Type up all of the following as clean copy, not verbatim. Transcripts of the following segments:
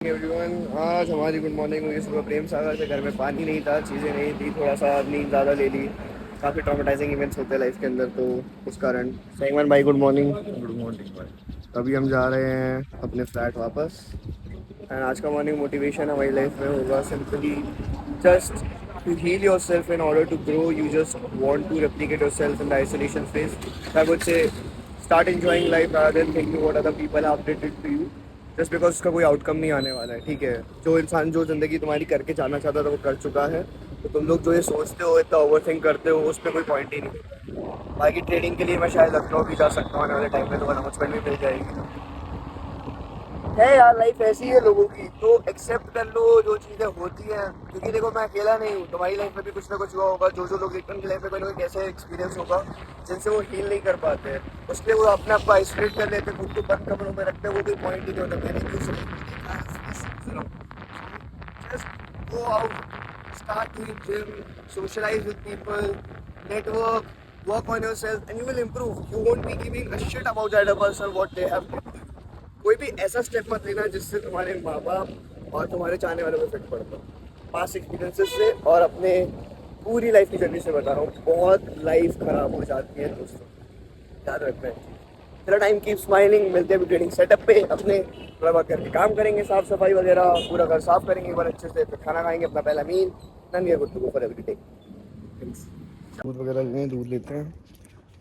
Everyone, आज हमारी good morning हुई सुबह प्रेम सागर से। घर में पानी नहीं था, चीज़ें नहीं थी, थोड़ा सा नींद ज़्यादा ले ली। काफ़ी ट्रॉमेटाइजिंग इवेंट्स होते हैं लाइफ के अंदर, तो उस कारण सैंगमन भाई गुड मॉर्निंग। गुड मॉर्निंग भाई। अभी हम जा रहे हैं अपने फ्लैट वापस। एंड आज का मॉर्निंग मोटिवेशन हमारी लाइफ में होगा simply just to heal yourself in order to grow. You just want to replicate yourself in the isolation phase. I would say start enjoying life rather than thinking what other people have updated to you, just because उसका कोई outcome नहीं आने वाला है। ठीक है, जो इंसान जो ज़िंदगी तुम्हारी करके जाना चाहता था वो कर चुका है। तो तुम लोग जो ये सोचते हो, इतना ओवर थिंक करते हो, उस पर कोई पॉइंट ही नहीं। बाकी ट्रेडिंग के लिए मैं शायद लखनऊ भी जा सकता हूँ आने वाले टाइम में, तो अनाउंसमेंट भी मिल जाएगी। है यार, लाइफ ऐसी है लोगों की, तो एक्सेप्ट कर लो जो चीज़ें होती हैं। क्योंकि देखो, मैं अकेला नहीं हूँ, तुम्हारी लाइफ में भी कुछ ना कुछ हुआ होगा। जो लोग एक उनकी लाइफ में कोई ना कोई कैसे एक्सपीरियंस होगा जिनसे वो हील नहीं कर पाते हैं, उसके लिए वो अपने आप को आइसोलेट कर लेते हैं, खुद को बंद कमरों में रखते हैं। वो कोई पॉइंट ही नहीं होता। मैंने भी उसे just go out, start doing gym, socialise with people, network, work on yourself and you will improve. You won't be giving a shit about the other person what they have. कोई भी ऐसा step मत लेना जिससे तुम्हारे माँ बाप और तुम्हारे चाहने वालों को इफेक्ट पड़ता है। पास एक्सपीरियंसेस से और अपने पूरी लाइफ की जर्नी से बता रहा हूँ, बहुत लाइफ खराब हो जाती है दोस्तों, याद रखना है। चलो, टाइम कीप स्माइलिंग। मिलते हैं ट्रेनिंग सेटअप पे अपने। थोड़ा बहुत करके काम करेंगे, साफ सफाई वगैरह, पूरा घर साफ करेंगे एक बार अच्छे से, फिर खाना खाएंगे अपना पहला meal. Then we are good to go for everyday. दूध वगैरह लेते हैं, दूध लेते हैं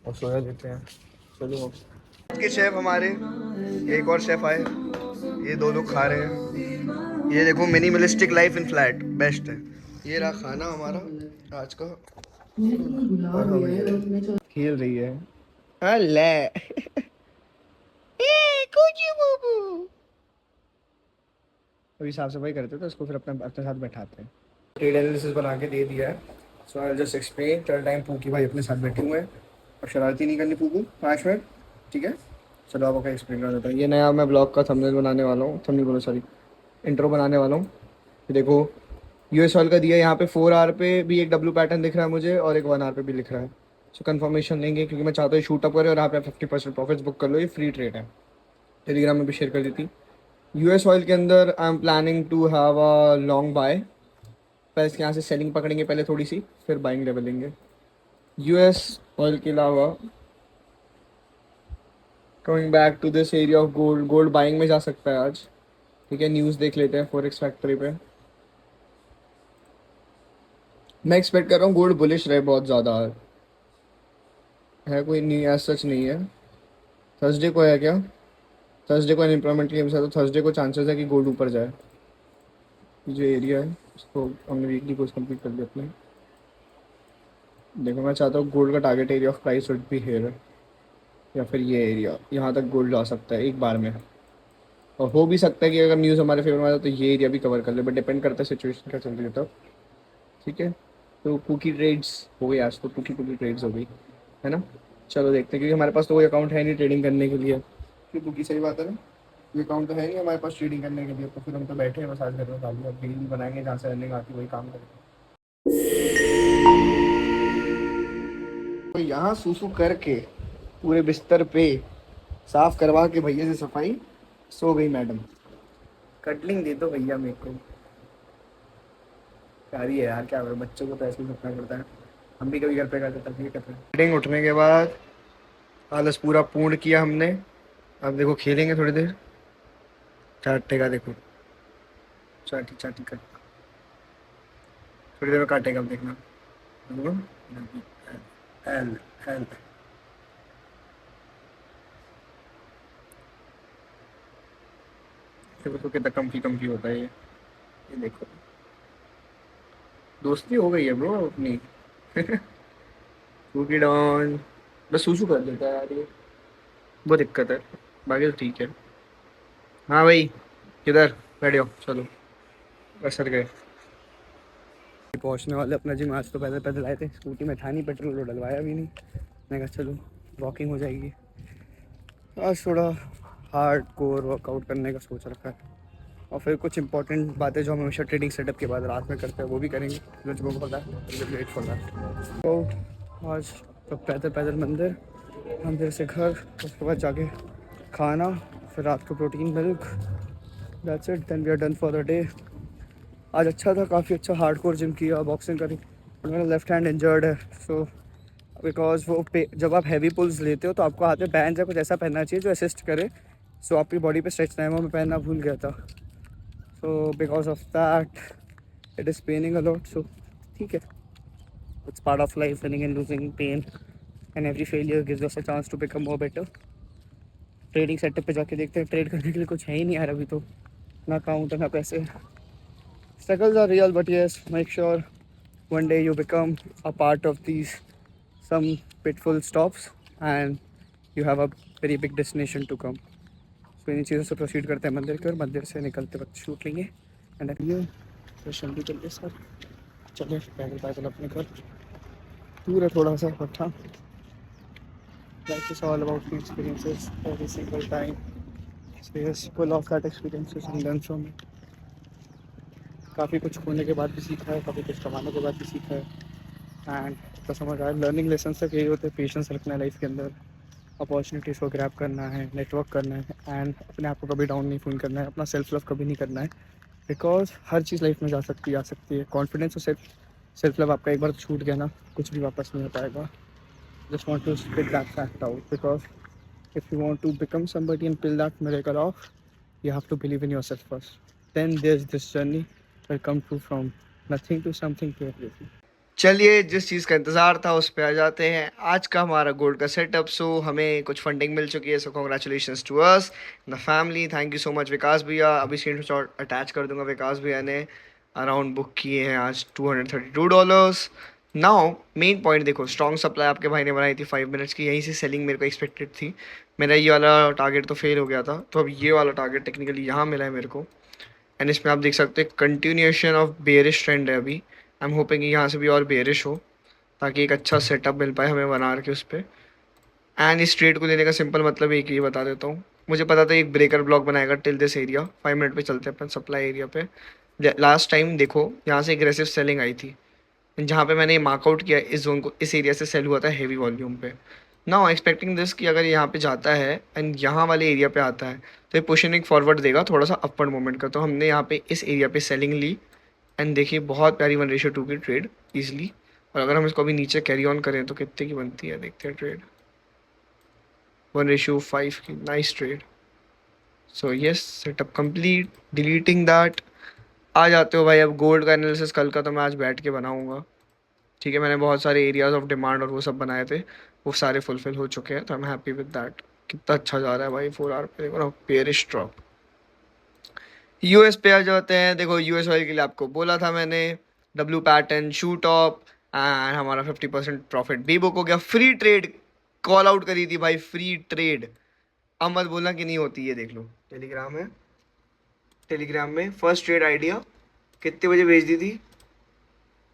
और सोया लेते हैं। चलो, के शेफ हमारे एक और शेफ आए, ये दो लोग खा रहे हैं। ये देखो, minimalistic life in flat best है। ये रहा खाना हमारा आज का। और हमें खेल रही है अल्ले अभी साफ सफाई करते हैं तो इसको फिर अपने अपने साथ बैठाते हैं। ट्रेड एनालिसिस बना के दे दिया है। So I just explain. चल टाइम पूकी भाई अपने साथ बैठे हुए हैं और शरारती नहीं करनी पूकू 5 मिनट। ठीक है, चलो आपको एक्सप्लेन कर देता हूँ। ये नया मैं ब्लॉग का थंबनेल बनाने वाला हूँ, थंबनेल बोलो सॉरी, इंट्रो बनाने वाला हूँ। ये देखो, यूएस ऑयल का दिया है यहाँ पे 4 आवर पे भी एक डब्ल्यू पैटर्न दिख रहा है मुझे, और एक 1 आवर पे भी लिख रहा है। सो कंफर्मेशन लेंगे क्योंकि मैं चाहता हूँ शूट अप करें और यहाँ पे 50% प्रॉफिट्स बुक कर लो। ये फ्री ट्रेड है, टेलीग्राम में भी शेयर कर दी थी। यूएस ऑयल के अंदर I am planning to have a long buy. पहले इसके यहाँ से सेलिंग पकड़ेंगे पहले थोड़ी सी, फिर बाइंग लेवल लेंगे। यूएस ऑयल के अलावा coming back to this area of gold, gold buying में जा सकता है आज। ठीक है, न्यूज़ देख लेते हैं फॉरेक्स फैक्ट्री पे। मैं एक्सपेक्ट कर रहा हूँ गोल्ड बुलिश रहे बहुत ज़्यादा। है कोई नहीं, एज सच नहीं है। थर्सडे को है क्या? थर्सडे को अनएम्प्लॉयमेंट क्लेम्स है, तो थर्सडे को चांसेस है कि गोल्ड ऊपर जाए। जो एरिया है उसको हमने वीकली कोर्स कंप्लीट कर दिया अपने। देखो, मैं चाहता हूँ गोल्ड का target area of price would be here, या फिर ये एरिया, यहाँ तक गोल्ड जा सकता है एक बार में। और हो भी सकता है कि अगर न्यूज़ हमारे फेवर में आता है तो ये एरिया भी कवर कर ले, बट डिपेंड करता है सिचुएशन क्या चल रही है तब। ठीक है, तो पुकी ट्रेड्स हो गई आज, तो पुकी पुकी ट्रेड्स हो गई है ना। चलो देखते हैं, क्योंकि हमारे पास तो कोई अकाउंट है नहीं ट्रेडिंग करने के लिए। क्योंकि पुकी सही बात है ना, ये अकाउंट तो है नहीं हमारे पास ट्रेडिंग करने के लिए, तो फिर हम तो बैठे हैं मसाज कर रहे हैं खाली। अब डेली बनाएंगे जहाँ से अर्निंग आती वही काम करेंगे। तो यहाँ सूसू करके पूरे बिस्तर पे साफ करवा के भैया से सफाई, सो गई मैडम। कटलिंग दे दो भैया मेरे को। प्यारी है यार, क्या बच्चों को तो ऐसे ही रखना पड़ता है। हम भी कभी घर पे करते तब ये करते हैं। मीटिंग उठने के बाद आलस पूरा पूर्ण किया हमने। अब देखो खेलेंगे थोड़ी देर। चाटेगा देखो, चाटी चाटी कर, थोड़ी देर में काटेगा, अब देखना। एल एल देखो कितना कम की होता है ये देखो, दोस्ती हो गई है ब्रो अपनी। कुकी डॉन बस सूसू कर देता है यार ये, वो दिक्कत है। बाकी तो ठीक है। हाँ भाई, किधर बैठो, चलो असर गए। पहुंचने वाले अपना जिम। आज तो पैदल पैदल आए थे, स्कूटी में था नहीं पेट्रोल, तो डलवाया भी नहीं। मैं कहा चलो वॉकिंग हो जाएगी। आज थोड़ा हार्ड कोर वर्कआउट करने का सोच रखा है, और फिर कुछ इंपॉर्टेंट बातें जो हम हमेशा ट्रेडिंग सेटअप के बाद रात में करते हैं वो भी करेंगे। लंच बुक होता है, वेट फॉर दैट। तो आज तो पैदल पैदल मंदिर, मंदिर से घर, उसके बाद जाके खाना, फिर रात को protein milk, that's it, then we are done for the day. आज अच्छा था, काफ़ी अच्छा हार्डकोर जिम किया, बॉक्सिंग करी. और मेरा लेफ्ट हैंड इंजर्ड है, सो बिकॉज वो जब आप हैवी पुल्स लेते हो तो आपको हाथ में बैंड या कुछ ऐसा पहनना चाहिए जो असिस्ट करे. सो आपकी बॉडी पे स्ट्रेच टाइम मैं पहनना भूल गया था. So because of that it is paining a lot. So ठीक है, it's part of life, winning and losing, pain and every failure gives us a chance to become more better. Trading setup पे जाके देखते हैं, ट्रेड करने के लिए कुछ है ही नहीं यार अभी तो, ना काउंट ना पैसे. Struggles are real, but yes, make sure one day you become a part of these some pitfall stops and you have a very big destination to come. So इन चीज़ों से प्रोसीड करते हैं मंदिर की ओर. मंदिर से निकलते वक्त शूट लेंगे एंड ये दर्शन भी चलिए सर. चलिए पैदल पैदल अपने घर, दूर है थोड़ा सा बट हाँ. Life is all about the experiences every single time. So yes, pull off that experiences and learn from it. काफ़ी कुछ खोने के बाद भी सीखा है, काफ़ी कुछ कमाने के बाद भी सीखा है. एंड तो समझ आया लर्निंग लेसन तक यही होते हैं, पेशेंस रखना है लाइफ के अंदर, अपॉर्चुनिटीज़ को ग्रैब करना है, नेटवर्क करना है एंड अपने आप को कभी डाउन नहीं फील करना है, अपना सेल्फ लव कभी नहीं करना है. बिकॉज हर चीज़ लाइफ में जा सकती है, आ सकती है. कॉन्फिडेंस और सेल्फ लव आपका एक बार छूट गया ना, कुछ भी वापस नहीं हो पाएगा. Just want to split that fact out because if you want to become somebody and pill that miracle off, you have to believe in yourself first. Then there's this journey will come through from nothing to something to everything. चलिए, जिस चीज़ का इंतज़ार था उस पे आ जाते हैं. आज का हमारा गोल्ड का सेटअप. सो हमें कुछ फंडिंग मिल चुकी है. So congratulations to us the family. Thank you so much Vikas भैया. अभी स्क्रीनशॉट अटैच कर दूंगा. विकास भैया ने अराउंड बुक किए हैं आज $232. नाउ मेन पॉइंट देखो, स्ट्रॉन्ग सप्लाई आपके भाई ने बनाई थी 5 मिनट्स की. यहीं से सेलिंग मेरे को एक्सपेक्टेड थी. मेरा ये वाला टारगेट तो फेल हो गया था, तो अब ये वाला टारगेट टेक्निकली यहाँ मिला है मेरे को. एंड इसमें आप देख सकते हैं कंटिन्यूएशन ऑफ बेयरिश ट्रेंड है अभी. आई एम होपिंग यहाँ से भी और बेयरिश हो ताकि एक अच्छा सेटअप मिल पाए हमें बना के उस पर. एंड इस ट्रेड को लेने का सिंपल मतलब एक ही बता देता हूँ. मुझे पता था एक ब्रेकर ब्लॉक बनाएगा टिल दिस एरिया. 5 मिनट पे चलते हैं अपन सप्लाई एरिया पे. लास्ट टाइम देखो यहाँ से एग्रेसिव सेलिंग आई थी, जहाँ पे मैंने मार्कआउट किया इस जोन को, इस एरिया से सेल हुआ था हैवी वॉल्यूम पे. नाउ एक्सपेक्टिंग दिस कि अगर यहाँ पे जाता है एंड यहाँ वाले एरिया पे आता है तो ये पुशिंग फॉरवर्ड देगा थोड़ा सा अपवर्ड मूवमेंट का. तो हमने यहाँ पे इस एरिया पे सेलिंग ली एंड देखिए बहुत प्यारी 1:2 की ट्रेड ईजिली. और अगर हम इसको अभी नीचे कैरी ऑन करें तो कितने की बनती है देखते हैं ट्रेड. 1:5 की nice trade. So yes, setup complete. Deleting that. आ जाते हो भाई. अब गोल्ड का एनालिसिस कल का तो मैं आज बैठ के बनाऊँगा. ठीक है, मैंने बहुत सारे एरियाज ऑफ डिमांड और वो सब बनाए थे, वो सारे फुलफिल हो चुके हैं. तो I am happy with that. कितना अच्छा जा रहा है भाई 4 आवर पे. देखो ना, पेरिश ड्रॉप. यूएस पे आ जाते हैं. देखो यूएस ऑयल के लिए आपको बोला था मैंने, W pattern shoe top and हमारा 50% प्रॉफिट भी बुक हो गया. फ्री ट्रेड कॉल आउट करी थी भाई, फ्री ट्रेड. अब मत बोलना कि नहीं होती. ये देख लो टेलीग्राम है, टेलीग्राम में फर्स्ट ट्रेड आइडिया कितने बजे भेज दी थी,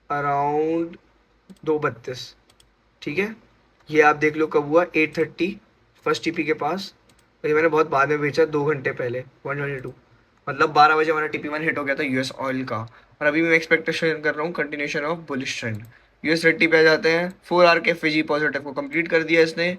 अराउंड 2:32. ठीक है, ये आप देख लो कब हुआ, 8:30 फर्स्ट टीपी के पास. और ये मैंने बहुत बाद में भेजा 2 घंटे पहले 122. मतलब 12 बजे हमारा TP1 हिट हो गया था यूएस ऑयल का. और अभी मैं एक्सपेक्टेशन कर रहा हूँ continuation of bullish trend. US30 पे आ जाते हैं. 4 आवर के FG पॉजिटिव को कंप्लीट कर दिया इसने.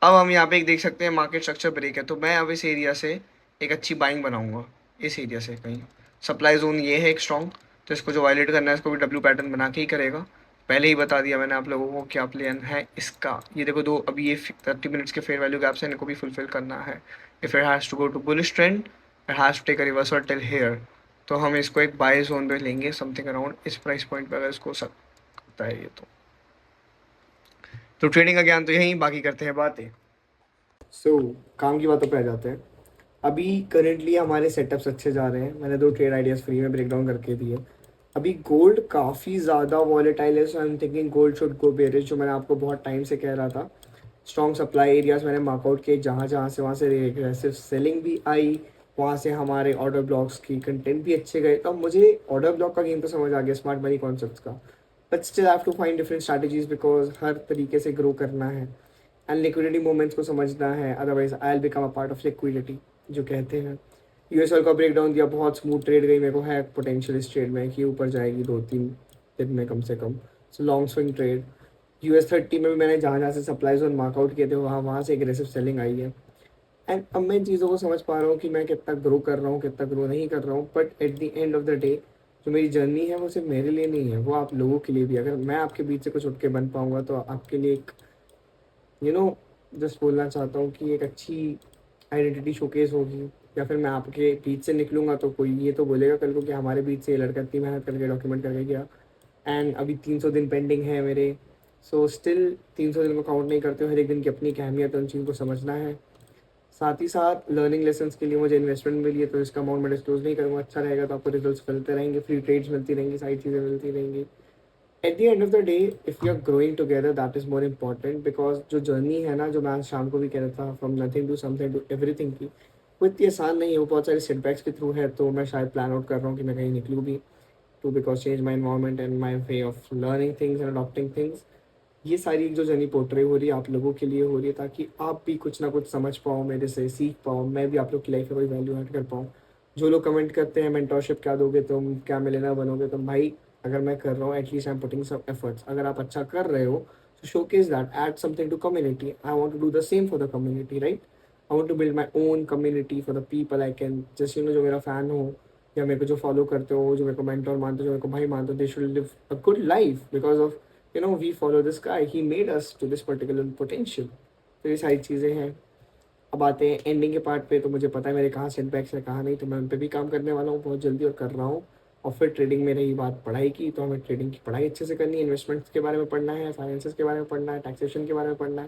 अब हम यहाँ पे एक देख सकते हैं मार्केट स्ट्रक्चर ब्रेक है. तो मैं अब इस एरिया से एक अच्छी बाइंग बनाऊंगा. इस एरिया से कहीं सप्लाई जोन ये है एक स्ट्रॉन्ग, तो इसको जो वायलेट करना है इसको भी डब्ल्यू पैटर्न बना के ही करेगा. पहले ही बता दिया मैंने आप लोगों को क्या प्लान है इसका. ये देखो दो अभी ये 30 मिनट्स के फेयर वैल्यू गैप्स हैं, इनको भी फुलफिल करना है. If it has to go to bullish trend, it has to take a reversal till here. तो हम इसको एक बाय जोन पे लेंगे समथिंग अराउंड इस प्राइस पॉइंट पे अगर इसको सकता है ये. तो ट्रेडिंग का ज्ञान तो यहीं, बाकी करते हैं बातें. काम की बातों पे आ जाते हैं. अभी करेंटली हमारे सेटअप्स अच्छे जा रहे हैं. मैंने 2 ट्रेड आइडियाज़ फ्री में ब्रेक डाउन करके दिए. अभी गोल्ड काफ़ी ज़्यादा वॉलेटाइल है, so I am thinking gold should go bearish, जो मैंने आपको बहुत टाइम से कह रहा था. स्ट्रॉन्ग सप्लाई एरियाज मैंने मार्कआउट किए, जहाँ जहाँ से वहाँ से एग्रेसिव सेलिंग भी आई, वहाँ से हमारे ऑर्डर ब्लॉक्स की कंटेंट भी अच्छे गए. तो मुझे ऑर्डर ब्लॉक का गेम तो समझ आ गया, स्मार्ट मनी कॉन्सेप्ट का. But still have to find different strategies because हर तरीके से ग्रो करना है एंड लिक्विडिटी मूवमेंट्स को समझना है. Otherwise I will become a part of liquidity जो कहते हैं. यूएसएल का ब्रेक डाउन दिया, बहुत स्मूथ ट्रेड गई. मेरे को है पोटेंशियल इस ट्रेड में कि ऊपर जाएगी 2-3 दिन में कम से कम. So long swing trade. US30 में भी मैंने जहाँ जहाँ से सप्लाई जोन मार्कआउट किए थे वहाँ वहाँ से एग्रेसिव सेलिंग आई है. एंड अब मैं इन चीज़ों को समझ पा रहा हूँ कि मैं कितना ग्रो कर रहा हूँ, कितना ग्रो नहीं कर रहा हूँ, but at the end of the day जो मेरी जर्नी है वो सिर्फ मेरे लिए नहीं है, वो आप लोगों के लिए भी। अगर मैं आपके बीच से कुछ उठ के बन पाऊंगा तो आपके लिए एक जस्ट बोलना चाहता हूँ कि एक अच्छी आइडेंटिटी शोकेस होगी। या फिर मैं आपके बीच से निकलूंगा तो कोई ये तो बोलेगा कल को कि हमारे बीच से ये लड़का इतनी मेहनत करके डॉक्यूमेंट करके गया, एंड अभी 300 दिन पेंडिंग है मेरे। सो स्टिल 300 दिन को काउंट नहीं करते हो, हर एक दिन की अपनी एक अहमियत है, उन चीज़ों को समझना है। साथ ही साथ लर्निंग लेसन्स के लिए मुझे इन्वेस्टमेंट मिली है, तो इसका अमाउंट मैं डिस्क्लोज नहीं करूँगा। अच्छा रहेगा तो आपको रिजल्ट्स मिलते रहेंगे, फ्री ट्रेड्स मिलती रहेंगी, सारी चीज़ें मिलती रहेंगी। At the end of the day if you are growing together that is more important, because जो जर्नी है ना, जो मैं आज शाम को भी कह रहा था, from nothing to something to everything की, वो इतनी आसान नहीं है, वो बहुत सारे सेटबैक्स के थ्रू है। तो मैं शायद प्लान आउट कर रहा हूँ कि मैं कहीं निकलूँ भी, to because change my environment and my way of learning things and adopting things. ये सारी जो जर्नी पोर्ट्रे हो रही है आप लोगों के लिए हो रही है, ताकि आप भी कुछ ना कुछ समझ पाओ, मेरे से सीख पाओ, मैं भी आप लोग की लाइफ में कोई वैल्यू ऐड कर पाऊँ। जो लोग कमेंट करते हैं मेंटोरशिप क्या दोगे तुम, क्या मिलेना बनोगे तुम, भाई अगर मैं कर रहा हूँ at least I am putting some efforts. अगर आप अच्छा कर रहे हो तो showcase that, add something to community. I want to do the same for the community, right. I want to build my own community for the people I can just जो मेरा fan हो, या मेरे को जो फॉलो करते हो, जो मेरे को मेंटोर मानते हो, जो मेरे को भाई मानते हो, they should live a good life because of we follow this guy, he made us to this particular potential। तो ये सारी चीज़ें हैं। अब आते हैं एंडिंग के पार्ट पे। तो मुझे पता है मेरे कहाँ सेटबैक्स है कहाँ नहीं, तो मैं उन पे भी काम करने वाला हूँ बहुत जल्दी और कर रहा हूँ। और फिर ट्रेडिंग में रही बात पढ़ाई की, तो हमें ट्रेडिंग की पढ़ाई अच्छे से करनी है, इन्वेस्टमेंट्स के बारे में पढ़ना है, फाइनेंसेस के बारे में पढ़ना है, टैक्सेशन के बारे में पढ़ना है,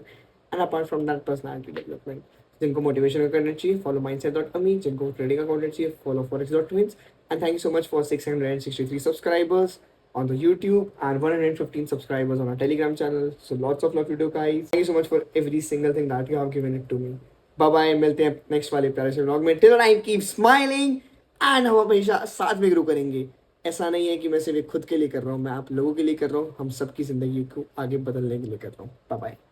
and apart from that personality development. जिनको मोटिवेशन का कंटेंट चाहिए फॉलो mindset.me, जिनको ट्रेडिंग का कंटेंट चाहिए follow forex.twins। And thank you so much for 663 subscribers on the YouTube and 115 subscribers on our Telegram channel. So lots of love to you guys. Thank you so much for every single thing that you have given it to me. Bye bye, मिलते हैं next वाले प्यारे से vlog में। Till time keep smiling, and हम हमेशा साथ में ग्रो करेंगे। ऐसा नहीं है कि मैं सिर्फ खुद के लिए कर रहा हूँ, मैं आप लोगों के लिए कर रहा हूँ, हम सबकी ज़िंदगी को आगे बदलने के लिए कर रहा हूँ। Bye bye.